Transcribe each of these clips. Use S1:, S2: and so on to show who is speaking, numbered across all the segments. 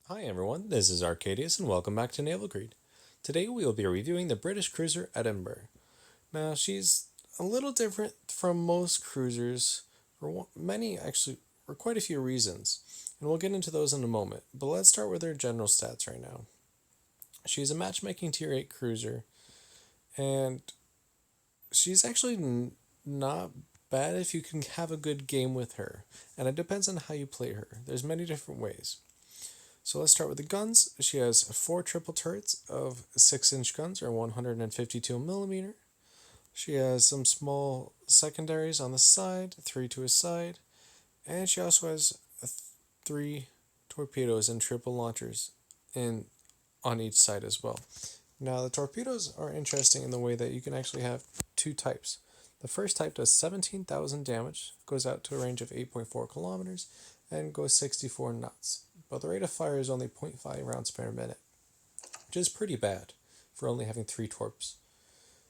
S1: Hi everyone, this is Arcadius and welcome back to Naval. Today we will be reviewing the British cruiser Edinburgh. Now she's a little different from most cruisers for for quite a few reasons, and we'll get into those in a moment. But let's start with her general stats right now. She's a matchmaking tier 8 cruiser, and she's actually not bad if you can have a good game with her, and it depends on how you play her. There's many different ways. So let's start with the guns. She has four triple turrets of 6-inch guns, or 152 millimeter. She has some small secondaries on the side, three to a side, and she also has three torpedoes and triple launchers in on each side as well. Now the torpedoes are interesting in the way that you can actually have two types. The first type does 17,000 damage, goes out to a range of 8.4 kilometers, and goes 64 knots. But the rate of fire is only 0.5 rounds per minute, which is pretty bad for only having three torps.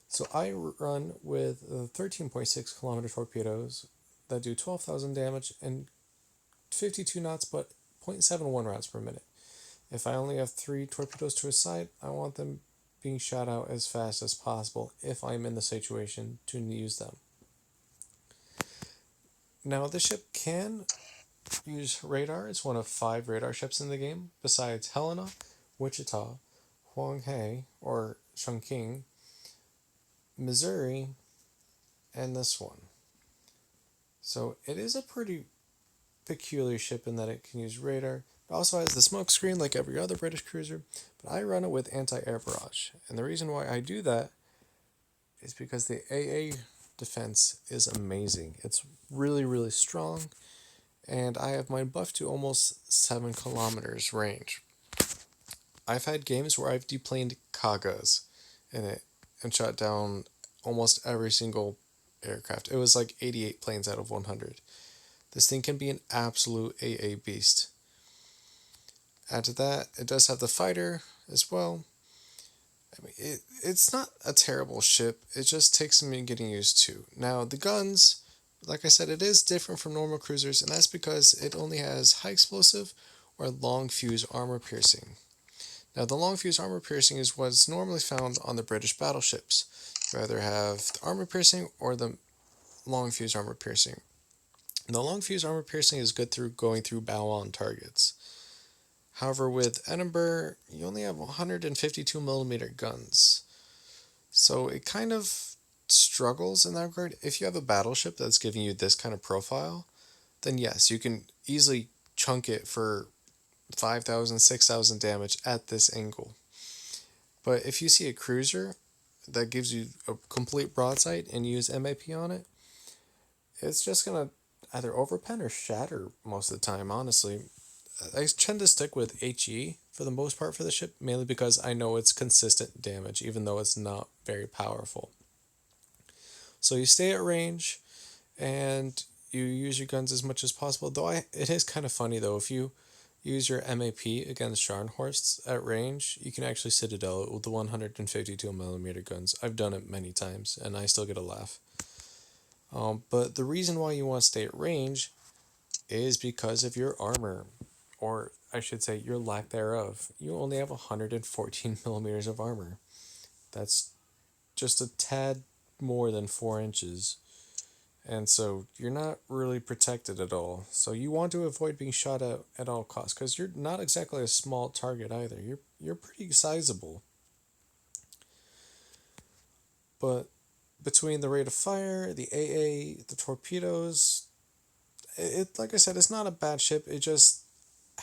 S1: So I run with 13.6 kilometer torpedoes that do 12,000 damage and 52 knots, but 0.71 rounds per minute. If I only have three torpedoes to a side, I want them being shot out as fast as possible if I'm in the situation to use them. Now, the ship can use radar. It's one of 5 radar ships in the game, besides Helena, Wichita, Huanghe, or Chongqing, Missouri, and this one. So it is a pretty peculiar ship in that it can use radar. It also has the smoke screen like every other British cruiser, but I run it with anti-air barrage. And the reason why I do that is because the AA defense is amazing. It's really, really strong, and I have mine buffed to almost 7 kilometers range. I've had games where I've deplaned Kagas in it and shot down almost every single aircraft. It was like 88 planes out of 100. This thing can be an absolute AA beast. Add to that, it does have the fighter as well. I mean, it's not a terrible ship. It just takes some getting used to. Now, the guns, like I said, it is different from normal cruisers, and that's because it only has high explosive or long fuse armor piercing. Now, the long fuse armor piercing is what's normally found on the British battleships. You either have the armor piercing or the long fuse armor piercing. The long fuse armor piercing is good through going through bow-on targets. However, with Edinburgh, you only have 152 millimeter guns. So it kind of struggles in that regard. If you have a battleship that's giving you this kind of profile, then yes, you can easily chunk it for 5,000, 6,000 damage at this angle. But if you see a cruiser that gives you a complete broadside and you use MAP on it, it's just going to either overpen or shatter most of the time, honestly. I tend to stick with HE for the most part for the ship, mainly because I know it's consistent damage, even though it's not very powerful. So you stay at range, and you use your guns as much as possible. It is kind of funny though, if you use your MAP against Scharnhorsts at range, you can actually Citadel it with the 152 millimeter guns. I've done it many times, and I still get a laugh. But the reason why you want to stay at range is because of your armor, or I should say your lack thereof. You only have 114 millimeters of armor. That's just a tad more than 4 inches. And so you're not really protected at all. So you want to avoid being shot at all costs, because you're not exactly a small target either. You're pretty sizable. But between the rate of fire, the AA, the torpedoes, it like I said, it's not a bad ship. It just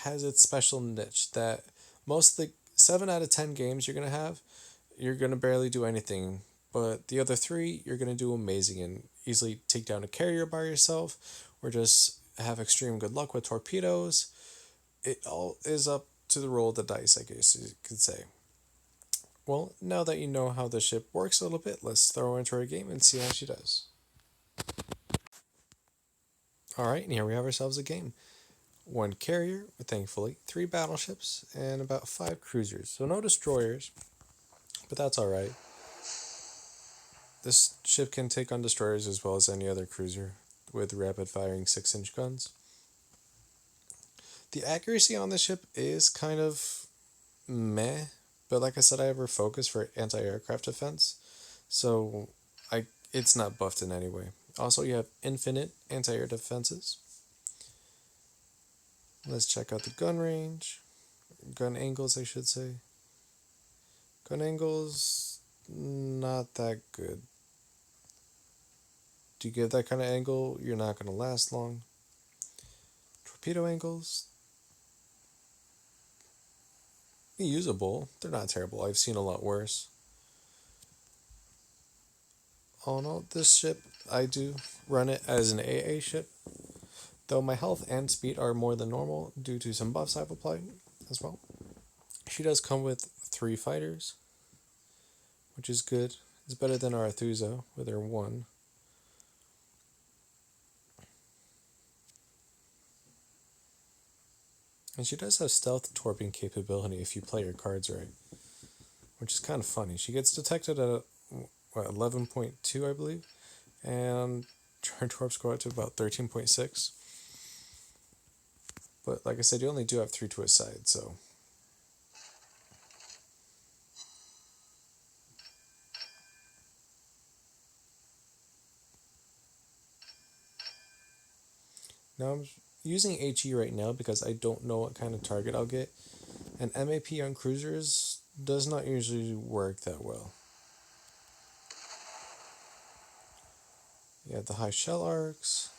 S1: has its special niche that most of the 7 out of 10 games you're gonna barely do anything. But the other three, you're gonna do amazing and easily take down a carrier by yourself, or just have extreme good luck with torpedoes. It all is up to the roll of the dice, I guess you could say. Well, now that you know how the ship works a little bit, let's throw into her game and see how she does. Alright, and here we have ourselves a game. 1 carrier, thankfully, 3 battleships, and about 5 cruisers. So no destroyers, but that's alright. This ship can take on destroyers as well as any other cruiser with rapid firing 6-inch guns. The accuracy on the ship is kind of meh, but like I said, I have her focus for anti-aircraft defense, so it's not buffed in any way. Also, you have infinite anti-air defenses. Let's check out the gun range, gun angles, I should say. Gun angles, not that good. Do you give that kind of angle, you're not going to last long. Torpedo angles, usable. They're not terrible. I've seen a lot worse. All in all, this ship, I do run it as an AA ship, though my health and speed are more than normal due to some buffs I've applied as well. She does come with 3 fighters, which is good. It's better than our Arethusa with her 1. And she does have stealth torping capability if you play your cards right, which is kind of funny. She gets detected at 11.2, I believe, and her torps go out to about 13.6. But like I said, you only do have 3 to a side, so. Now I'm using HE right now because I don't know what kind of target I'll get, and MAP on cruisers does not usually work that well. You have the high shell arcs.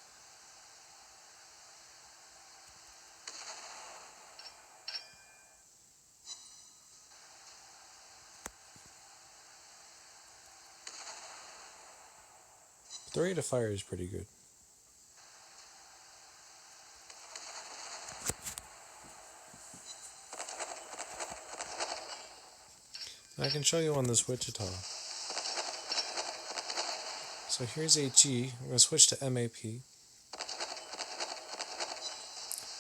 S1: The rate of fire is pretty good. I can show you on this Wichita. So here's HE. I'm going to switch to MAP.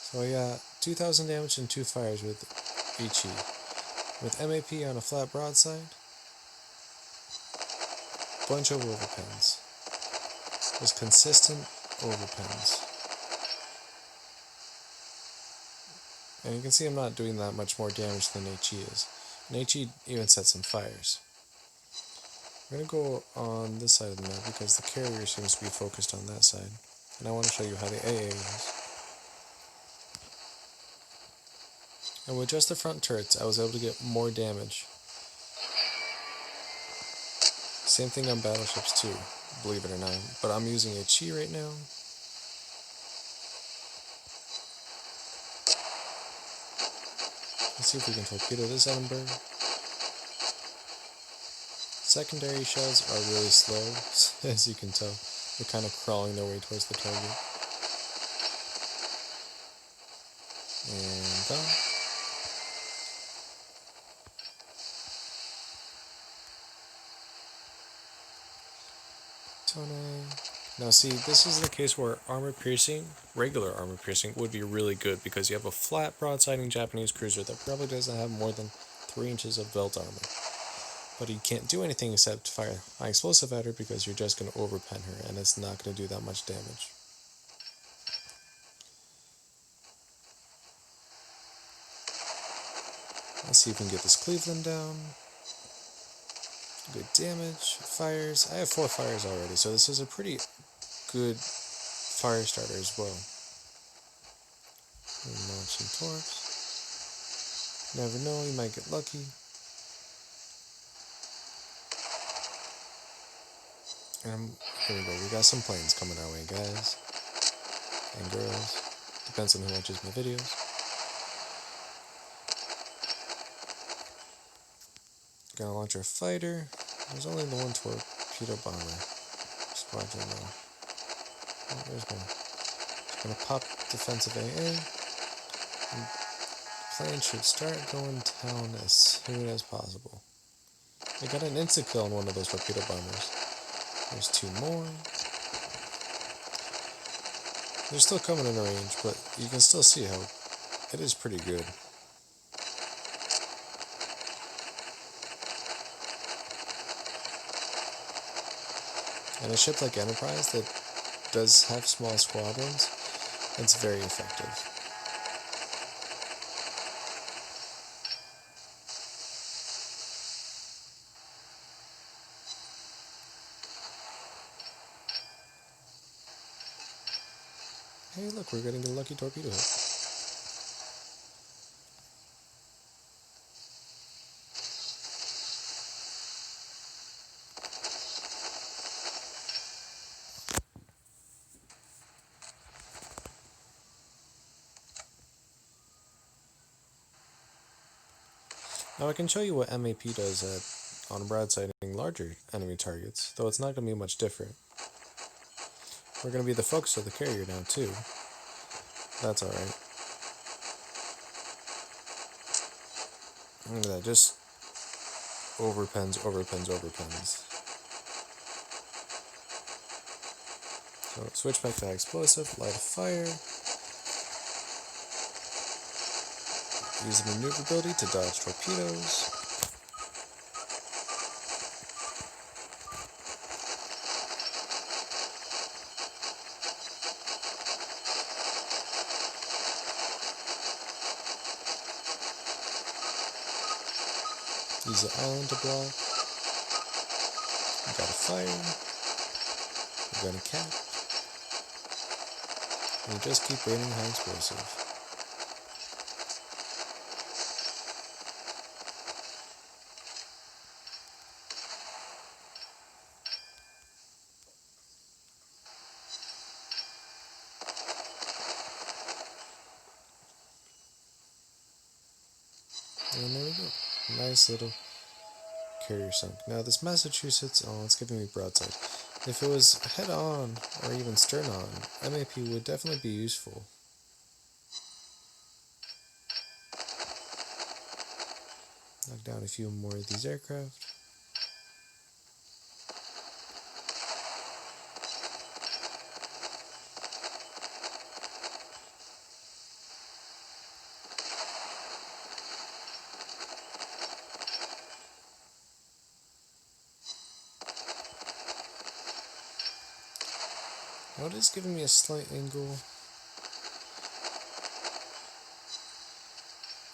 S1: So I got 2,000 damage and 2 fires with HE. With MAP on a flat broadside, bunch of overpens. Just consistent overpens. And you can see I'm not doing that much more damage than HE is. And HE even set some fires. I'm going to go on this side of the map because the carrier seems to be focused on that side. And I want to show you how the AA is. And with just the front turrets, I was able to get more damage. Same thing on battleships too, believe it or not. But I'm using HE right now. Let's see if we can torpedo this Edinburgh. Secondary shells are really slow, as you can tell. They're kind of crawling their way towards the target. And done. Now see, this is the case where armor piercing, regular armor piercing, would be really good because you have a flat broadsiding Japanese cruiser that probably doesn't have more than 3 inches of belt armor. But you can't do anything except fire high explosive at her because you're just going to overpen her and it's not going to do that much damage. Let's see if we can get this Cleveland down. Good damage, fires. I have 4 fires already, so this is a pretty good fire starter as well. Launch some torps. Never know, you might get lucky. And here we go, we got some planes coming our way, guys. And girls. Depends on who watches my videos. Gonna launch our fighter. There's only the 1 torpedo bomber. Squadron now. Oh, there's one. Just gonna pop defensive AA. And the plane should start going down as soon as possible. I got an instant kill on one of those torpedo bombers. There's 2 more. They're still coming in range, but you can still see how it is pretty good. And a ship like Enterprise that does have small squadrons, it's very effective. Hey, look, we're getting a lucky torpedo hit. Now I can show you what MAP does on broadsiding larger enemy targets, though it's not going to be much different. We're going to be the focus of the carrier now, too. That's alright. Look at that, just overpens. So switch back to explosive, light a fire, use the maneuverability to dodge torpedoes. Use the island to block. We got a fire. We're gonna cap. And we just keep raining high explosive. And there we go. Nice little carrier sunk. Now this Massachusetts, oh, it's giving me broadside. If it was head on or even stern on, MAP would definitely be useful. Knock down a few more of these aircraft. Now it is giving me a slight angle.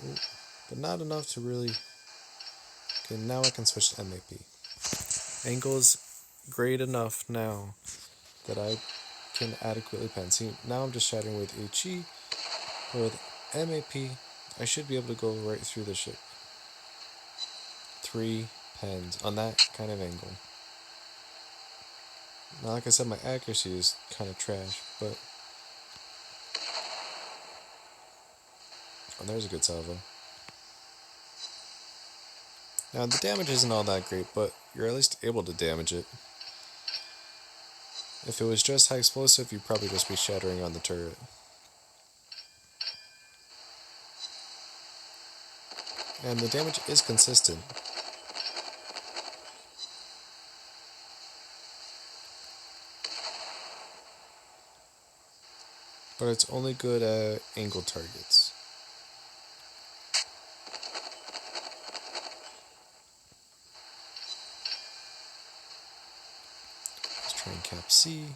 S1: Ooh, but not enough to really... Okay, now I can switch to MAP. Angle is great enough now that I can adequately pen. See, now I'm just shattering with HE, but with MAP, I should be able to go right through the ship. 3 pens on that kind of angle. Now, like I said, my accuracy is kind of trash, but... Oh, there's a good salvo. Now, the damage isn't all that great, but you're at least able to damage it. If it was just high explosive, you'd probably just be shattering on the turret. And the damage is consistent. But it's only good at angled targets. Let's try and cap C.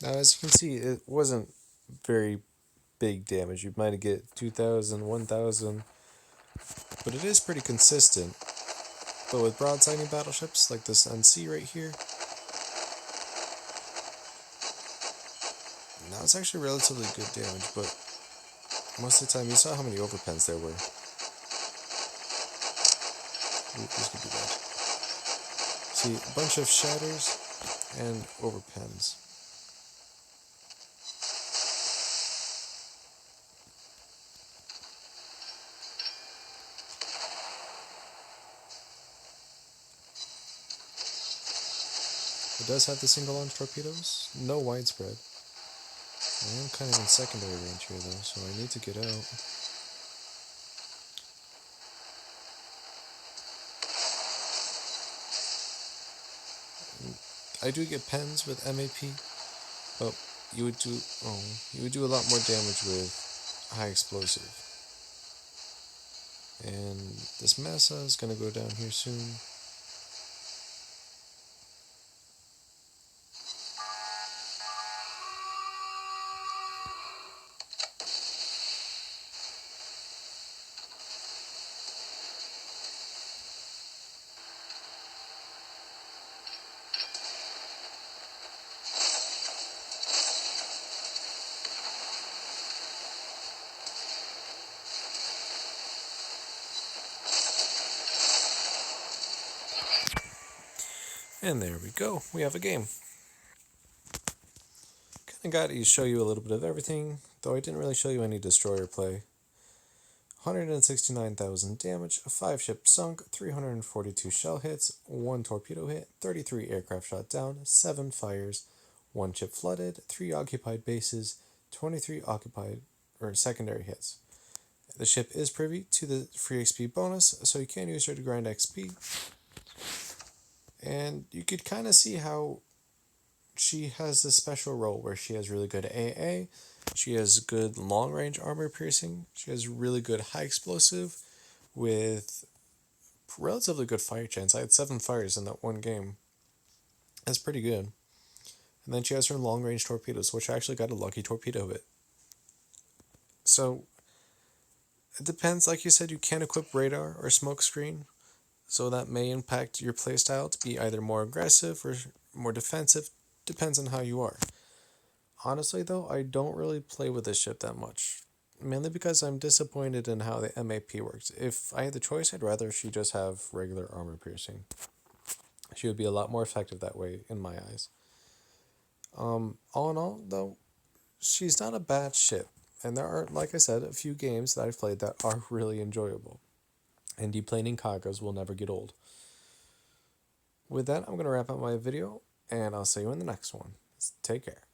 S1: Now, as you can see, it wasn't very big damage. You might get 2,000, 1,000, but it is pretty consistent. But with broadsiding battleships like this NC right here, now it's actually relatively good damage, but most of the time you saw how many overpens there were. Ooh, this could be bad. See, a bunch of shatters and overpens. It does have the single launch torpedoes, no widespread. I am kind of in secondary range here though, so I need to get out. I do get pens with MAP, but you would do a lot more damage with high explosive. And this massa is gonna go down here soon. And there we go. We have a game. Kind of got to show you a little bit of everything, though I didn't really show you any destroyer play. 169,000 damage, 5 ships sunk, 342 shell hits, 1 torpedo hit, 33 aircraft shot down, 7 fires, 1 ship flooded, 3 occupied bases, 23 occupied or secondary hits. The ship is privy to the free XP bonus, so you can use her to grind XP. And you could kind of see how she has this special role where she has really good AA, she has good long range armor piercing, she has really good high explosive with relatively good fire chance. I had 7 fires in that one game. That's pretty good. And then she has her long range torpedoes, which I actually got a lucky torpedo hit. So it depends. Like you said, you can equip radar or smoke screen, so that may impact your playstyle to be either more aggressive or more defensive. Depends on how you are. Honestly, though, I don't really play with this ship that much, mainly because I'm disappointed in how the MAP works. If I had the choice, I'd rather she just have regular armor piercing. She would be a lot more effective that way, in my eyes. All in all, though, she's not a bad ship, and there are, like I said, a few games that I've played that are really enjoyable, and deplaning cargoes will never get old. With that, I'm going to wrap up my video, and I'll see you in the next one. Take care.